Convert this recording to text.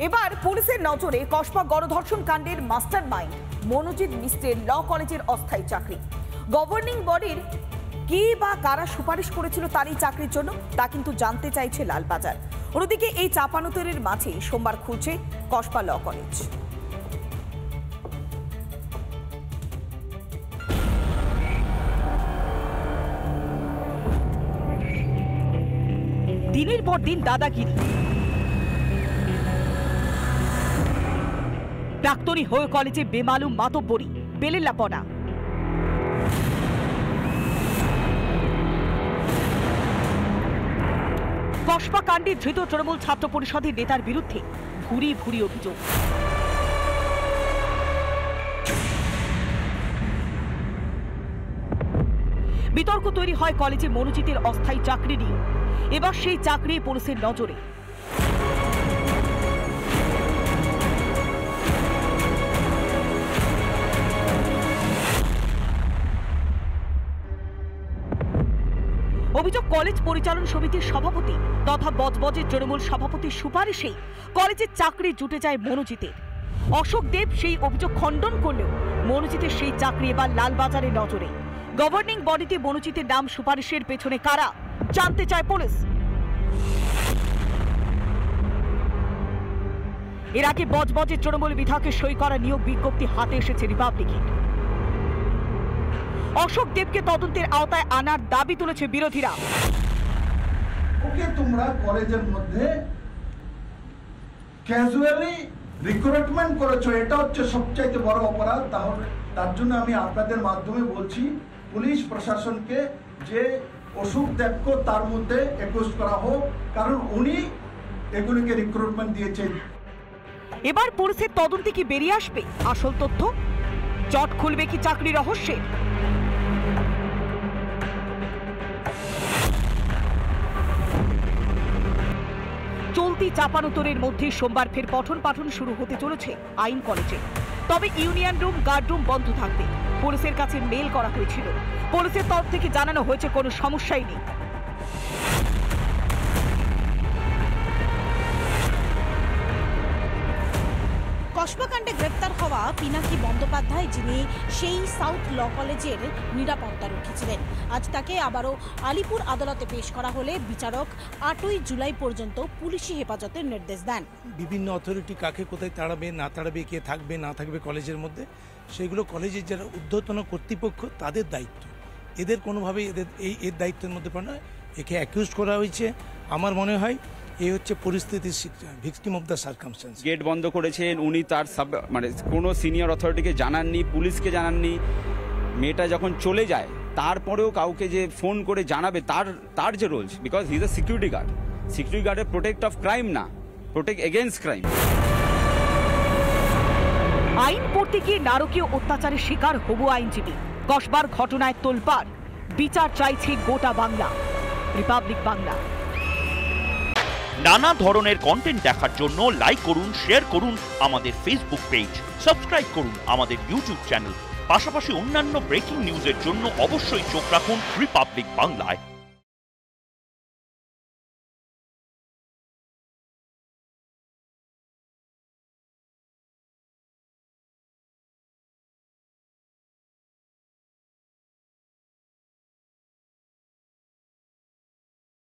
এবার পুলিশের নজরে কসবা গণধর্ষণ কাণ্ডের মাস্টার মাইন্ড মনোজিৎ মিশ্রের ল কলেজের অস্থায়ী চাকরি। গভর্নিং বডির কি বা কারা সুপারিশ করেছিল তার এই চাকরির জন্য তা কিন্তু জানতে চাইছে লালবাজার। অন্যদিকে এই চাপানোতরের মাঝে সোমবার খুলছে কসবা ল কলেজ। দিনের পর দিন দাদাগিরি, প্রাক্তনী হয়ে কলেজে বেমালুম মাতব্বরি, বেলেল্লাপনা। কসবা কাণ্ডে ধৃত তৃণমূল ছাত্র পরিষদের নেতার বিরুদ্ধে ভুরি ভুরি অভিযোগ। বিতর্ক তৈরি হয় কলেজে মনোজিতের অস্থায়ী চাকরি নিয়ে। এবার সেই চাকরি পুলিশের নজরে। অভিযোগ, কলেজ পরিচালন সমিতির সভাপতি তথা বজবজের তৃণমূল সভাপতির সুপারিশেই কলেজের চাকরি জুটে যায় মনোজিতের। অশোক দেব সেই অভিযোগ খণ্ডন করলেও মনোজিতের সেই চাকরি এবার লালবাজারের নজরে। গভর্নিং বডিতে মনোজিতের নাম সুপারিশের পেছনে কারা জানতে চায় পুলিশ। এর আগে বজবজের তৃণমূল বিধায়কের সই করা নিয়োগ বিজ্ঞপ্তি হাতে এসেছে রিপাবলিকের। অশোক দেবকে তদন্তের আওতায় আনার দাবি তুলেছে বিরোধীরা। ওকে তোমরা কলেজের মধ্যে ক্যাজুয়ালি রিক্রুটমেন্ট করেছো, এটা হচ্ছে সবচাইতে বড় অপরাধ। তাহলে তার জন্য আমি আপনাদের মাধ্যমে বলছি পুলিশ প্রশাসনকে যে অশোক দেবকে তার মধ্যে অ্যাকিউজ করা হোক, কারণ উনি এগুলিকে রিক্রুটমেন্ট দিয়েছেন। এবার পুলিশের তদন্তে কি বেরিয়ে আসবে আসল তথ্য? জট খুলবে কি চাকরি রহস্যের? চলতি চাপানোতরের মধ্যে সোমবার ফের পঠন পাঠন শুরু হতে চলেছে আইন কলেজে। তবে ইউনিয়ন রুম, গার্ড রুম বন্ধ থাকবে। পুলিশের কাছে মেল করা হয়েছিল, পুলিশের তরফ থেকে জানানো হয়েছে কোনো সমস্যাই নেই। কসবা কাণ্ডে গ্রেপ্তার হওয়া পিনাকি বন্দ্যোপাধ্যায়, যিনি সেই সাউথ ল কলেজের নিরাপত্তারক্ষী ছিলেন, আজ তাকে আবারও আলিপুর আদালতে পেশ করা হলে বিচারক 8ই জুলাই পর্যন্ত পুলিশি হেফাজতের নির্দেশ দেন। বিভিন্ন অথরিটি কাকে কোথায় তাড়াবে না তাড়াবে, কে থাকবে না থাকবে কলেজের মধ্যে, সেগুলো কলেজের যারা ঊর্ধ্বতন কর্তৃপক্ষ তাদের দায়িত্ব। এদের কোনোভাবেই এর দায়িত্বের মধ্যে পড়ে না। একে অ্যাকিউজ করা হয়েছে। আমার মনে হয় এই হচ্ছে পরিস্থিতির victim of the circumstances. Gate বন্ধ করেছেন উনি, তার মানে কোনো সিনিয়র অথরিটিকে জানাননি, পুলিশকে জানাননি। মেয়েটা যখন চলে যায় তারপরেও কাউকে যে ফোন করে জানাবে তার যে role, because he is a security guard. Security গার্ডের প্রোটেক্ট অফ ক্রাইম না, প্রোটেক্ট এগেইনস্ট ক্রাইম। আইন পড়তে গিয়ে নারকীয় অত্যাচারের শিকার হবু আইনজীবী। কসবার ঘটনায় তোলপাড়, বিচার চাইছে গোটা বাংলা। রিপাবলিক বাংলা। নানা ধরনের কন্টেন্ট দেখার জন্য লাইক করুন, শেয়ার করুন আমাদের ফেসবুক পেজ, সাবস্ক্রাইব করুন আমাদের ইউটিউব চ্যানেল। পাশাপাশি অন্যান্য ব্রেকিং নিউজের জন্য অবশ্যই চোখ রাখুন রিপাবলিক বাংলায়।